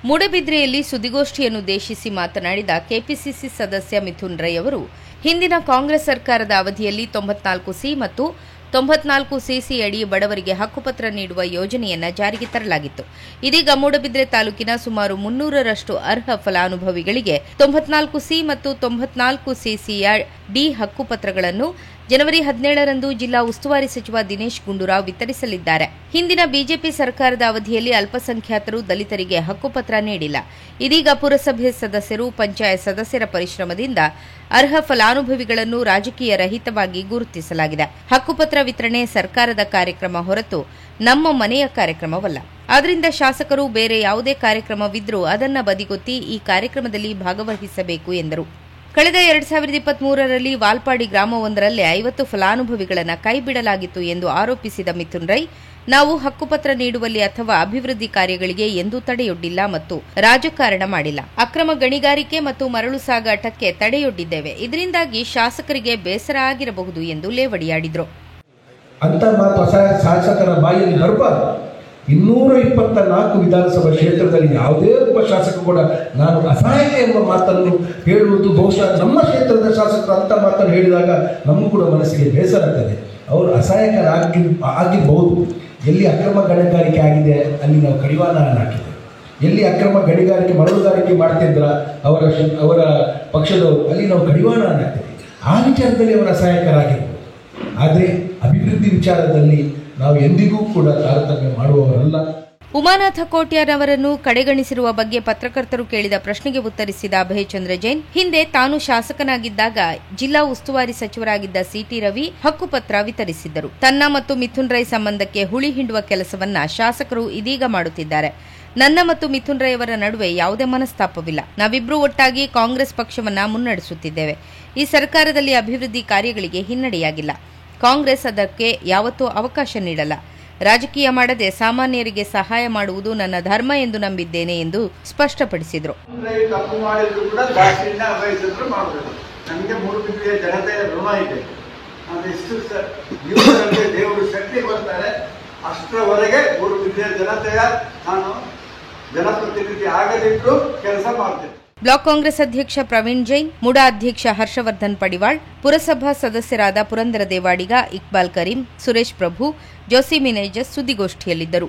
ಮೂಡಬಿದ್ರೆಯಲ್ಲಿ ಸುದ್ದಿಗೋಷ್ಠಿಯನ್ನುದ್ದೇಶಿಸಿ ಮಾತನಾಡಿದ ಕೆಪಿಸಿಸಿ ಸದಸ್ಯ ಮಿಥುನ್ ರೈ ಅವರು, ಹಿಂದಿನ ಕಾಂಗ್ರೆಸ್ ಸರ್ಕಾರದ ಅವಧಿಯಲ್ಲಿ 94ಸಿ ಮತ್ತು 94ಸಿಸಿ ಅಡಿ ಬಡವರಿಗೆ ಹಕ್ಕುಪತ್ರ ನೀಡುವ ಯೋಜನೆಯನ್ನ ಜಾರಿಗೆ ತರಲಾಗಿತ್ತು. ಇದೀಗ ಮೂಡಬಿದ್ರೆ ತಾಲೂಕಿನ ಸುಮಾರು 300ರಷ್ಟು ಅರ್ಹ ಫಲಾನುಭವಿಗಳಿಗೆ 94ಸಿ ಮತ್ತು 94ಸಿಸಿಯ ಡಿ ಹಕ್ಕುಪತ್ರಗಳನ್ನು ಜನವರಿ 17ರಂದು ಜಿಲ್ಲಾ ಉಸ್ತುವಾರಿ ಸಚಿವ ದಿನೇಶ್ ಗುಂಡೂರಾವ್ ವಿತರಿಸಲಿದ್ದಾರೆ. ಹಿಂದಿನ ಬಿಜೆಪಿ ಸರ್ಕಾರದ ಅವಧಿಯಲ್ಲಿ ಅಲ್ಪಸಂಖ್ಯಾತರು, ದಲಿತರಿಗೆ ಹಕ್ಕುಪತ್ರ ನೀಡಿಲ್ಲ. ಇದೀಗ ಪುರಸಭೆ ಸದಸ್ಯರು, ಪಂಚಾಯತ್ ಸದಸ್ಯರ ಪರಿಶ್ರಮದಿಂದ ಅರ್ಹ ಫಲಾನುಭವಿಗಳನ್ನು ರಾಜಕೀಯ ರಹಿತವಾಗಿ ಗುರುತಿಸಲಾಗಿದೆ. ಹಕ್ಕುಪತ್ರ ವಿತರಣೆ ಸರ್ಕಾರದ ಕಾರ್ಯಕ್ರಮ ಹೊರತು ನಮ್ಮ ಮನೆಯ ಕಾರ್ಯಕ್ರಮವಲ್ಲ. ಆದ್ದರಿಂದ ಶಾಸಕರು ಬೇರೆ ಯಾವುದೇ ಕಾರ್ಯಕ್ರಮವಿದ್ರೂ ಅದನ್ನ ಬದಿಗೊತ್ತಿ ಈ ಕಾರ್ಯಕ್ರಮದಲ್ಲಿ ಭಾಗವಹಿಸಬೇಕು ಎಂದರು. ಕಳೆದ 2023ರಲ್ಲಿ ವಾಲ್ಪಾಡಿ ಗ್ರಾಮವೊಂದರಲ್ಲೇ 50 ಫಲಾನುಭವಿಗಳನ್ನು ಕೈಬಿಡಲಾಗಿತ್ತು ಎಂದು ಆರೋಪಿಸಿದ ಮಿಥುನ್ ರೈ, ನಾವು ಹಕ್ಕುಪತ್ರ ನೀಡುವಲ್ಲಿ ಅಥವಾ ಅಭಿವೃದ್ಧಿ ಕಾರ್ಯಗಳಿಗೆ ಎಂದೂ ತಡೆಯೊಡ್ಡಿಲ್ಲ ಮತ್ತು ರಾಜಕಾರಣ ಮಾಡಿಲ್ಲ. ಅಕ್ರಮ ಗಣಿಗಾರಿಕೆ ಮತ್ತು ಮರಳು ಸಾಗಾಟಕ್ಕೆ ತಡೆಯೊಡ್ಡಿದ್ದೇವೆ. ಇದರಿಂದಾಗಿ ಶಾಸಕರಿಗೆ ಬೇಸರ ಆಗಿರಬಹುದು ಎಂದು ಲೇವಡಿಯಾಡಿದರು. ಅಂತ ಮಾತು ಶಾಸಕರ ಬಾಯಲ್ಲಿ ಬರಬಾರದು. 224 ವಿಧಾನಸಭಾ ಕ್ಷೇತ್ರದಲ್ಲಿ ಯಾವುದೇ ಒಬ್ಬ ಶಾಸಕ ಕೂಡ ನಾನು ಅಸಹಾಯಕ ಎಂಬ ಮಾತನ್ನು ಹೇಳುವುದು ಬಹುಶಃ ನಮ್ಮ ಕ್ಷೇತ್ರದ ಶಾಸಕರು ಅಂತ ಮಾತನ್ನು ಹೇಳಿದಾಗ ನಮಗೂ ಕೂಡ ಮನಸ್ಸಿಗೆ ಬೇಸರ ಆಗ್ತದೆ. ಅವರು ಅಸಹಾಯಕರಾಗಿರಬಹುದು. ಎಲ್ಲಿ ಅಕ್ರಮ ಗಣಿಗಾರಿಕೆ ಆಗಿದೆ ಅಲ್ಲಿ ನಾವು ಕಡಿವಾಣ ಹಾಕಿದ್ದೇವೆ. ಎಲ್ಲಿ ಅಕ್ರಮ ಗಣಿಗಾರಿಕೆ ಮರಳುಗಾರಿಕೆ ಮಾಡ್ತಿದ್ರ ಅವರ ಪಕ್ಷದವರು ಅಲ್ಲಿ ನಾವು ಕಡಿವಾಣ ಹಾಕ್ತೇವೆ. ಆ ವಿಚಾರದಲ್ಲಿ ಅವರು ಅಸಹಾಯಕರಾಗಿರ್ಬೋದು. ಆದರೆ ಅಭಿವೃದ್ಧಿ ವಿಚಾರದಲ್ಲಿ ನಾವು ಎಂದಿಗೂ ಕೂಡ ತಾರತಮ್ಯ ಮಾಡುವವರಲ್ಲ. ಉಮಾನಾಥ ಕೋಟ್ಯಾರ್ ಅವರನ್ನು ಕಡೆಗಣಿಸಿರುವ ಬಗ್ಗೆ ಪತ್ರಕರ್ತರು ಕೇಳಿದ ಪ್ರಶ್ನೆಗೆ ಉತ್ತರಿಸಿದ ಅಭಯ್ ಚಂದ್ರ ಜೈನ್, ಹಿಂದೆ ತಾನು ಶಾಸಕನಾಗಿದ್ದಾಗ ಜಿಲ್ಲಾ ಉಸ್ತುವಾರಿ ಸಚಿವರಾಗಿದ್ದ ಸಿಟಿ ರವಿ ಹಕ್ಕುಪತ್ರ ವಿತರಿಸಿದ್ದರು. ತನ್ನ ಮತ್ತು ಮಿಥುನ್ ರೈ ಸಂಬಂಧಕ್ಕೆ ಹುಳಿ ಹಿಂಡುವ ಕೆಲಸವನ್ನ ಶಾಸಕರು ಇದೀಗ ಮಾಡುತ್ತಿದ್ದಾರೆ. ನನ್ನ ಮತ್ತು ಮಿಥುನ್ ರೈ ಅವರ ನಡುವೆ ಯಾವುದೇ ಮನಸ್ತಾಪವಿಲ್ಲ. ನಾವಿಬ್ಬರೂ ಒಟ್ಟಾಗಿ ಕಾಂಗ್ರೆಸ್ ಪಕ್ಷವನ್ನ ಮುನ್ನಡೆಸುತ್ತಿದ್ದೇವೆ. ಈ ಸರ್ಕಾರದಲ್ಲಿ ಅಭಿವೃದ್ಧಿ ಕಾರ್ಯಗಳಿಗೆ ಹಿನ್ನಡೆಯಾಗಿಲ್ಲ. ಕಾಂಗ್ರೆಸ್ ಅದಕ್ಕೆ ಯಾವತ್ತೂ ಅವಕಾಶ ನೀಡಲ್ಲ. ರಾಜಕೀಯ ಮಾಡದೆ ಸಾಮಾನ್ಯರಿಗೆ ಸಹಾಯ ಮಾಡುವುದು ನನ್ನ ಧರ್ಮ ಎಂದು ನಂಬಿದ್ದೇನೆ ಎಂದು ಸ್ಪಷ್ಟಪಡಿಸಿದರು. ತಪ್ಪು ಮಾಡಿದ್ರು ಕೂಡ ನನಗೆ ಮೂಡುಬಿದ್ರೆಯ ಜನತೆಯ ಋಣ ಇದೆ. ಅದೆಷ್ಟು ಜೀವನದಲ್ಲಿ ದೇವರು ಶಕ್ತಿ ಕೊಡ್ತಾರೆ, ಅಷ್ಟರವರೆಗೆ ಮೂಡುಬಿದ್ರೆಯ ಜನತೆಯ ನಾನು ಜನಪ್ರತಿನಿಧಿ ಆಗದಿದ್ರು ಕೆಲಸ ಮಾಡ್ತೇನೆ. ಬ್ಲಾಕ್ ಕಾಂಗ್ರೆಸ್ ಅಧ್ಯಕ್ಷ ಪ್ರವೀಣ್ ಜೈನ್, ಮುಡಾ ಅಧ್ಯಕ್ಷ ಹರ್ಷವರ್ಧನ್ ಪಡಿವಾಳ್, ಪುರಸಭಾ ಸದಸ್ಯರಾದ ಪುರಂದರ ದೇವಾಡಿಗ, ಇಕ್ಬಾಲ್ ಕರೀಂ, ಸುರೇಶ್ ಪ್ರಭು, ಜೋಸಿ ಮಿನೇಜಸ್ ಸುದ್ದಿಗೋಷ್ಠಿಯಲ್ಲಿದ್ದರು.